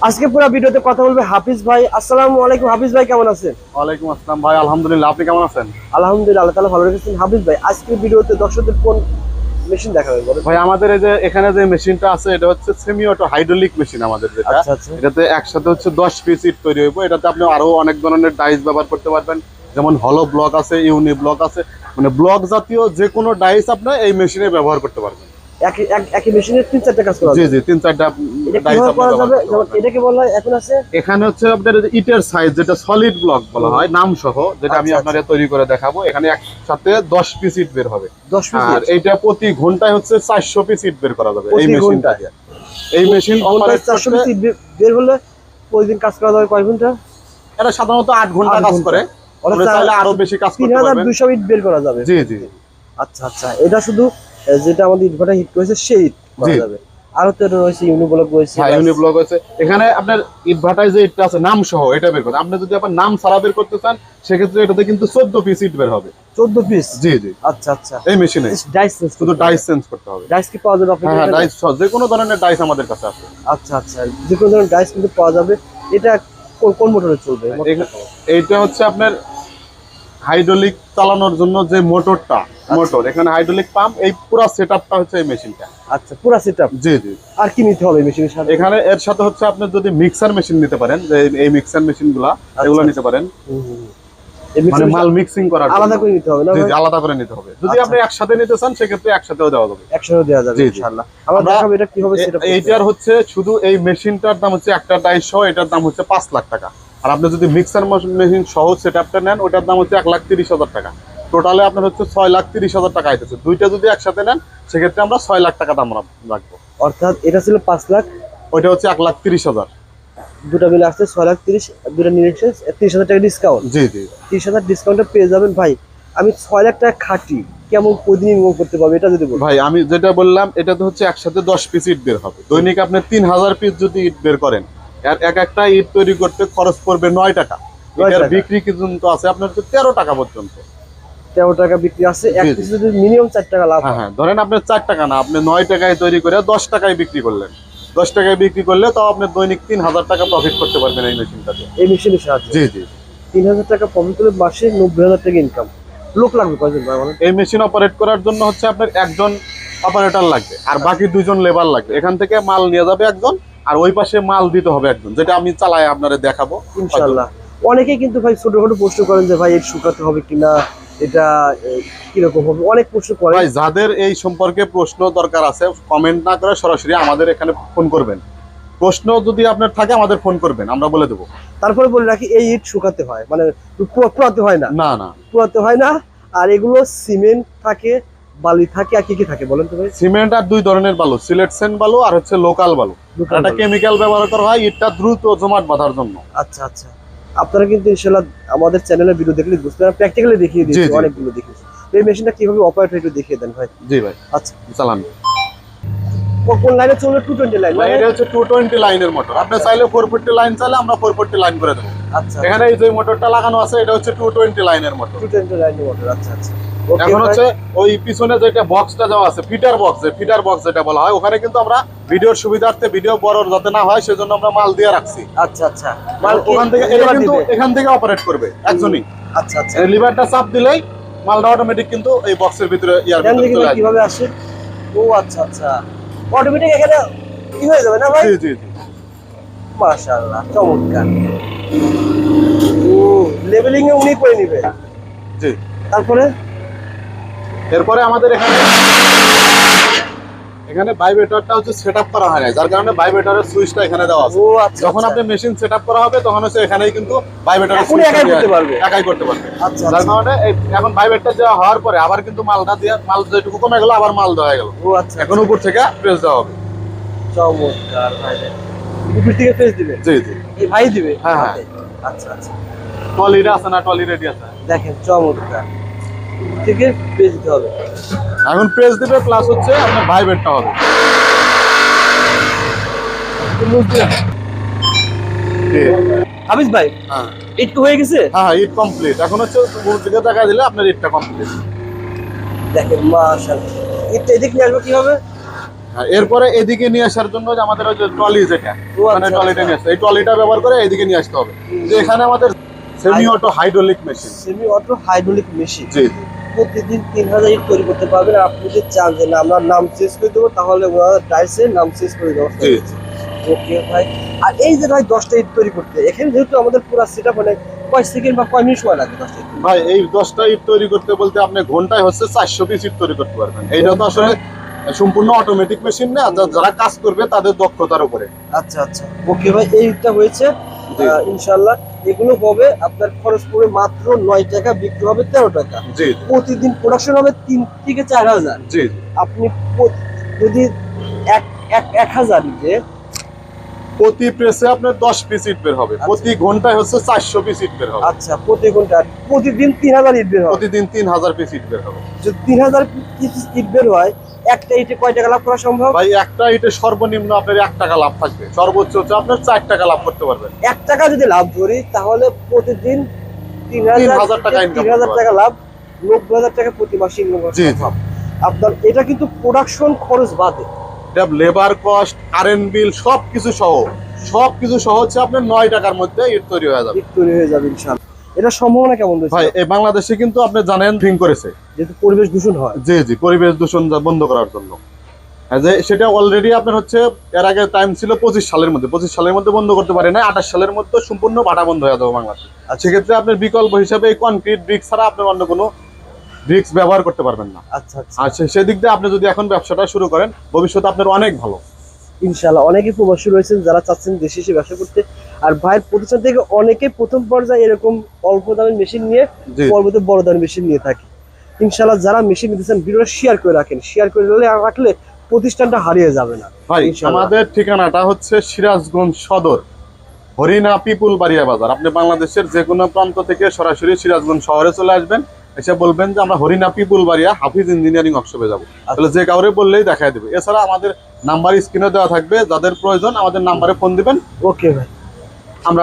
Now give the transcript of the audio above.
আজকে পুরো ভিডিওতে কথা বলবে হাফিজ ভাই। আসসালামু আলাইকুম হাফিজ ভাই, কেমন আছেন? ওয়ালাইকুম আসসালাম ভাই, আলহামদুলিল্লাহ। আপনি কেমন আছেন? আলহামদুলিল্লাহ, আল্লাহ তাআলা ভালো রেখেছেন। হাফিজ ভাই, আজকের ভিডিওতে দর্শকদের কোন মেশিন দেখাবেন বলেন? ভাই আমাদের এই যে এখানে যে মেশিনটা আছে এটা হচ্ছে সেমি অটো হাইড্রোলিক মেশিন আমাদের, যেটা আচ্ছা আচ্ছা। এটাতে একসাথে হচ্ছে 10 পিস ইট তৈরি হইব। এটাতে আপনি আরো অনেক ধরনের ডাইস ব্যবহার করতে পারবেন, যেমন হলো ব্লক আছে, ইউনি ব্লক আছে, মানে ব্লক জাতীয় যে কোনো ডাইস আপনি এই মেশিনে ব্যবহার করতে পারবেন। একই মেশিনে 3-4টা কাজ করা জি যাবে? জি, 3-4টা এটা ডাইস কিভাবে আপনি করা ব্যবহার যাবে? করতে যেমন পারবেন। এটাকে বলা হয় এখন আছে এখানে হচ্ছে আপনার ইটের সাইজ, যেটা সলিড ব্লক বলা হয় নাম সহ, যেটা আমি আচ্ছা, আপনাদের তৈরি করে দেখাবো। এখানে একসাথে 10 পিস ইট বের হবে। 10 পিস আর এইটা প্রতি ঘন্টায় হচ্ছে 400 পিস ইট বের করা যাবে এই প্রতি মেশিনটা ঘন্টায়? দিয়ে। এই মেশিন অপারেট 400 করতে পিস বের হলে প্রতিদিন কাজ করা যাবে কয় ঘন্টা? এটা সাধারণত 8 ঘন্টা 8 কাজ ঘন্টা। করে। আপনি চাইলে আরো বেশি কাজ করতে পারবেন। 3200 ইট বের করা যাবে? জি জি। আচ্ছা আচ্ছা, এটা শুধু যেটা আমাদের ইট ভাটা হিট করেছে সেই ইট করা জি। যাবে? আরো তো রয়েছে ইউনিব্লক রয়েছে। হ্যাঁ, ইউনি ব্লক আছে। এখানে আপনার ইট ভাটায় যে ইটটা আছে নাম সহ এটা বের করতে, আপনি যদি আপনার নাম ছাড়া বের করতে চান সেক্ষেত্রে এটাতে কিন্তু 14 পিস ইট বের হবে। 14 পিস? জি জি। আচ্ছা আচ্ছা। এই মেশিনে ডাইস শুধু ডাইস চেঞ্জ করতে হবে। ডাইস কি পাওয়া যাবে আপনাদের? হ্যাঁ, ডাইস যে কোনো ধরনের ডাইস আমাদের কাছে আছে। আচ্ছা আচ্ছা, যে কোনো ধরনের ডাইস কিন্তু পাওয়া যাবে। এটা কোন মোটরে চলবে? এইটা হচ্ছে আপনার হাইড্রোলিক চালানোর জন্য যে মোটরটা, মোটর এখানে হাইড্রোলিক পাম্প, এই পুরো সেটআপটা হচ্ছে এই মেশিনটা। আচ্ছা, পুরো সেটআপ? জি জি। আর কি নিতে হবে মেশিনের সাথে? এখানে এর সাথে হচ্ছে আপনি যদি মিক্সার মেশিন নিতে পারেন, যে এই মিক্সার মেশিনগুলো এগুলো নিতে পারেন, মানে মাল মিক্সিং করার জন্য। আলাদা করে নিতে হবে না? জি জি, আলাদা করে নিতে হবে। যদি আপনি একসাথে নিতে চান সেক্ষেত্রে একসাথেও দেওয়া যাবে। একসাথে দেওয়া যাবে জি জি। ইনশাআল্লাহ। আমরা দেখাবো এটা কিভাবে সেটআপ করতে হয়। এইটার হচ্ছে শুধু এই মেশিনটার দাম হচ্ছে একটা ডাইস সহ, এটার দাম হচ্ছে 5 লাখ টাকা। আর আপনি যদি মিক্সার মেশিন সহ সেটআপটা নেন ওটার দাম হচ্ছে 1,30,000 টাকা। টোটালে আপনার হচ্ছে 6,30,000 টাকা আইতেছে। দুইটা যদি একসাথে নেন সেক্ষেত্রে আমরা 6 লাখ টাকা দাম রাখবো। অর্থাৎ এটা ছিল 5 লাখ, ওইটা হচ্ছে 1,30,000। দুটো মিলে আসছে 6,30,000, দুটো নিয়ে এসে 30,000 টাকা ডিসকাউন্ট। জি জি। 30,000 ডিসকাউন্টে পেয়ে যাবেন ভাই। আমি 6 লাখ টাকা খাটি, কেমন প্রতিদিন ইনকাম করতে পারবো এটা যদি বলেন? ভাই আমি যেটা বললাম, এটা তো হচ্ছে একসাথে 10 পিস ইট বের হবে। দৈনিক আপনি 3000 পিস যদি ইট বের করেন, আর এক একটা ইট তৈরি করতে খরচ পড়বে 9 টাকা। এটার বিক্রি কিন্তু আছে আপনার হচ্ছে 13 টাকা পর্যন্ত। 13 টাকা বিক্রি আছে, এক পিস যদি মিনিমাম 4 টাকা লাভ। হ্যাঁ হ্যাঁ, ধরেন আপনি 4 টাকা না, আপনি 9 টাকায় তৈরি করে 10 টাকায় বিক্রি করলেন। 10 টাকায় বিক্রি করলে তাও আপনি দৈনিক 3000 টাকা প্রফিট করতে পারবেন এই মেশিনটাতে। এই মেশিনের সাহায্যে? জি জি। 3000 টাকা প্রফিট করলে মাসে 90,000 টাকা ইনকাম। লোক লাগবে কয়জন ভাই বলেন? এই মেশিন অপারেট করার জন্য হচ্ছে আপনার একজন অপারেটর লাগবে, আর বাকি 2জন লেবার লাগবে। এখান থেকে মাল নিয়ে যাবে একজন, আর ওই পাশে মাল দিতে হবে একজন, যেটা আমি চালাই আপনাদের দেখাবো ইনশাআল্লাহ। অনেকেই কিন্তু ভাই ছোটখাটো প্রশ্ন করেন যে ভাই এটা শুকাতে হবে কিনা, এটা কিরকম হবে, অনেক প্রশ্ন করেন। ভাই যাদের এই সম্পর্কে প্রশ্ন দরকার আছে, কমেন্ট না করে সরাসরি আমাদের এখানে ফোন করবেন। প্রশ্ন যদি আপনার থাকে আমাদের ফোন করবেন, আমরা বলে দেবো। তারপরে বলে রাখি, এই ইট শুকাতে হয়, মানে পোড়াতে হয় না? না না, পোড়াতে হয় না। আর এগুলো সিমেন্ট থাকে, বালি থাকে, আর কি কি থাকে বলেন তো ভাই? সিমেন্ট আর 2 ধরনের বালু, সিলেকশন বালু আর হচ্ছে লোকাল বালু। এটা কেমিক্যাল ব্যবহার করা হয় ইটটা দ্রুত জমাট বাঁধার জন্য। আচ্ছা আচ্ছা। আপনারা কিন্তু ইনশাআল্লাহ আমাদের চ্যানেলের ভিডিও দেখলে বুঝতে পারবেন, প্র্যাকটিক্যালি দেখিয়ে দিয়েছি, অনেকগুলো দেখিয়েছি। এই মেশিনটা কিভাবে অপারেট হয় একটু দেখিয়ে দেন ভাই। জি ভাই। আচ্ছা, চালান। কোন লাইনে চলবে? 220 লাইন? এটা হচ্ছে 220 লাইনের মোটর। আপনি চাইলে 440 লাইন চাইলে আমরা 440 লাইন করে দেবো। আচ্ছা, এখানে এই যে মোটরটা লাগানো আছে এটা হচ্ছে 220 লাইনের মোটর। 220 লাইনের মোটর। আচ্ছা আচ্ছা। এখন হচ্ছে ওই পিছনে যেটা বক্সটা দেওয়া আছে, ফিটার বক্স যেটা বলা হয়, ওখানে কিন্তু আমরা ভিডিওর সুবিধার্থে ভিডিও বড় যাতে না হয় সেজন্য আমরা মাল দিয়ে রাখছি। আচ্ছা আচ্ছা। মাল ওখান থেকে এটা কিন্তু এখান থেকে অপারেট করবে একজনই। আচ্ছা আচ্ছা। এই লিভারটা চাপ দিলেই মালটা অটোমেটিক কিন্তু এই বক্সের ভিতরে ইয়ার ভিতরে চলে আসবে। কিভাবে আসে? ও আচ্ছা আচ্ছা, অটোমেটিক এখানে কি হয়ে যাবে না ভাই? জি জি জি। মাশাআল্লাহ, চমৎকার। ও লেভেলিং এ উনি করে নেবে? জি। তারপরে এরপরে আমাদের এখানে ভাইব্রেটরটা হচ্ছে সেটআপ করা হয় না, যার কারণে ভাইব্রেটরের সুইচটা এখানে দেওয়া আছে। ও আচ্ছা। যখন আপনি মেশিন সেটআপ করা হবে তখন হচ্ছে এখানেই কিন্তু ভাইব্রেটরের সুইচটা একাই করতে পারবে। আচ্ছা। যার কারণে এখন ভাইব্রেটর দেওয়া হওয়ার পরে আবার কিন্তু মালটা দিয়ে মাল যেটুকু কমে গেল আবার মাল দেওয়া গেল। ও আচ্ছা। এখন উপর থেকে প্রেস দেওয়া হবে। চমৎকার ভাই। উপর থেকে প্রেস দিবে? জি জি। এই ভাই দিবে? হ্যাঁ হ্যাঁ। আচ্ছা আচ্ছা। টলিটা আছে না, টলি রেডি আছে। দেখেন চমৎকার। থেকে প্রেস দিতে হবে। এখন প্রেস দিবে প্লাস হচ্ছে আপনার ভাইব্রেটটা হবে। হাফিজ ভাই, হ্যাঁ ইট হয়ে গেছে? হ্যাঁ, ইট কমপ্লিট। এখন হচ্ছে উপর দিকে টাকা দিলে আপনার ইটটা কমপ্লিট। দেখেন মাশাআল্লাহ। ইটটা এদিকে নিয়ে আসবো কিভাবে? এরপরে এদিকে নিয়ে আসার জন্য যে আমাদের ওই যে ট্রলি যেটা ও মানে আচ্ছা, ট্রলিটা আচ্ছা। নিয়ে আসতে এই ট্রলিটা ব্যবহার করে এদিকে নিয়ে আসতে হবে। যে এখানে আমাদের semi auto hydraulic machine. Semi auto hydraulic machine. জি প্রতিদিন 3000 ইট তৈরি করতে পারবেন। আপনি যদি চান যে না আমরা নাম চেঞ্জ করে দেবো, তাহলে ওনারা ডাইসের নাম চেঞ্জ করে দেওয়া জি ওকে ভাই। আর এই যে ভাই 10টা ইট তৈরি করতে, এখানে যেহেতু আমাদের পুরো সেটআপ মানে কয় সেকেন্ড বা কয় মিনিট সময় লাগে 10টা ইট? ভাই এই 10টা ইট তৈরি করতে বলতে আপনি ঘন্টায় হচ্ছে 400 পিস ইট তৈরি করতে পারবেন। এইটা তো আসলে সম্পূর্ণ অটোমেটিক মেশিন না, যারা কাজ করবে তাদের দক্ষতার উপরে। আচ্ছা আচ্ছা ওকে ভাই, এই ইটটা হয়েছে জি। ইনশাআল্লাহ। এগুলো হবে আপনার খরচ পড়বে মাত্র 9 টাকা, বিক্রি হবে 13 টাকা। জি প্রতিদিন প্রোডাকশন হবে 3 থেকে 4000। জি আপনি যদি 1000 ইটে প্রতি প্রেসে আপনার 10 পিস ইট বের হবে। প্রতি ঘন্টায় হচ্ছে 400 পিস ইট বের হবে। আচ্ছা প্রতি ঘন্টা প্রতিদিন 3000 ইট বের হয়। প্রতিদিন 3000 পিস ইট বের হবে। যদি 3000 পিস ইট বের হয়, একটা ইটে কয় টাকা লাভ করা সম্ভব? ভাই একটা ইটে সর্বনিম্ন আপনার 1 টাকা লাভ থাকবে, সর্বোচ্চ হচ্ছে আপনার 4 টাকা লাভ করতে পারবেন। 1 টাকা যদি লাভ ধরি, তাহলে প্রতিদিন 3000 টাকা ইনকাম 3000 টাকা লাভ, 90000 টাকা প্রতি মাসে ইনকাম করা জি, জি। সম্ভব। আপনার এটা কিন্তু প্রোডাকশন খরচ বাদে, এটা লেবার কস্ট, কারেন্ট বিল সবকিছু সহ হচ্ছে আপনার 9 টাকার মধ্যে ইট তৈরি হয়ে যাবে। ইট তৈরি হয়ে যাবে ইনশাআল্লাহ। এটা সম্ভাবনা কেমন রয়েছে ভাই এই বাংলাদেশে কিন্তু আপনি জানেন ড্রিঙ্ক করেছে, যেহেতু পরিবেশ দূষণ হয়? জি জি, পরিবেশ দূষণ বন্ধ করার জন্য। যে সেটা অলরেডি আপনার হচ্ছে এর আগে টাইম ছিল 25 সালের মধ্যে, 25 সালের মধ্যে বন্ধ করতে পারে না, 28 সালের মধ্যে সম্পূর্ণ ভাটা বন্ধ হয়ে যাবে বাংলাদেশে। সেক্ষেত্রে আপনার বিকল্প হিসাবে এই কনক্রিট ব্রিক্স ছাড়া আপনি অন্য কোনো ব্রিক্স ব্যবহার করতে পারবেন না। আচ্ছা আচ্ছা আর সেদিক দিয়ে আপনি যদি এখন ব্যবসাটা শুরু করেন, ভবিষ্যতে আপনার অনেক ভালো। ইনশাআল্লাহ। অনেকে প্রবাসী রয়েছেন যারা চাচ্ছেন দেশে এসে ব্যবসা করতে, আর ভাইয়ের প্রতিষ্ঠান থেকে অনেকে প্রথম পর্যায়ে এরকম অল্প দামের মেশিন নিয়ে জি পরবর্তী বড় দামের মেশিন নিয়ে থাকে। ইনশাআল্লাহ যারা মেশিন নিতেছেন ভিডিওটা শেয়ার করে রাখেন, শেয়ার করে রাখলে প্রতিষ্ঠানটা হারিয়ে যাবে না ভাই। ইনশাআল্লাহ। আমাদের ঠিকানাটা হচ্ছে সিরাজগঞ্জ সদর, হরিণা পিপুল বাড়িয়া বাজার। আপনি বাংলাদেশের যে কোনো প্রান্ত থেকে সরাসরি সিরাজগঞ্জ শহরে চলে আসবেন, এসে বলবেন যে আমরা হরিণা পিপুল বাড়িয়া হাফিজ ইঞ্জিনিয়ারিং ওয়ার্কশপে যাবো, তাহলে যে কাউরে বললেই দেখায় দেবে। এছাড়া আমাদের নাম্বার স্ক্রিনে দেওয়া থাকবে, যাদের প্রয়োজন আমাদের নাম্বারে ফোন দিবেন, ওকে ভাই। আমরা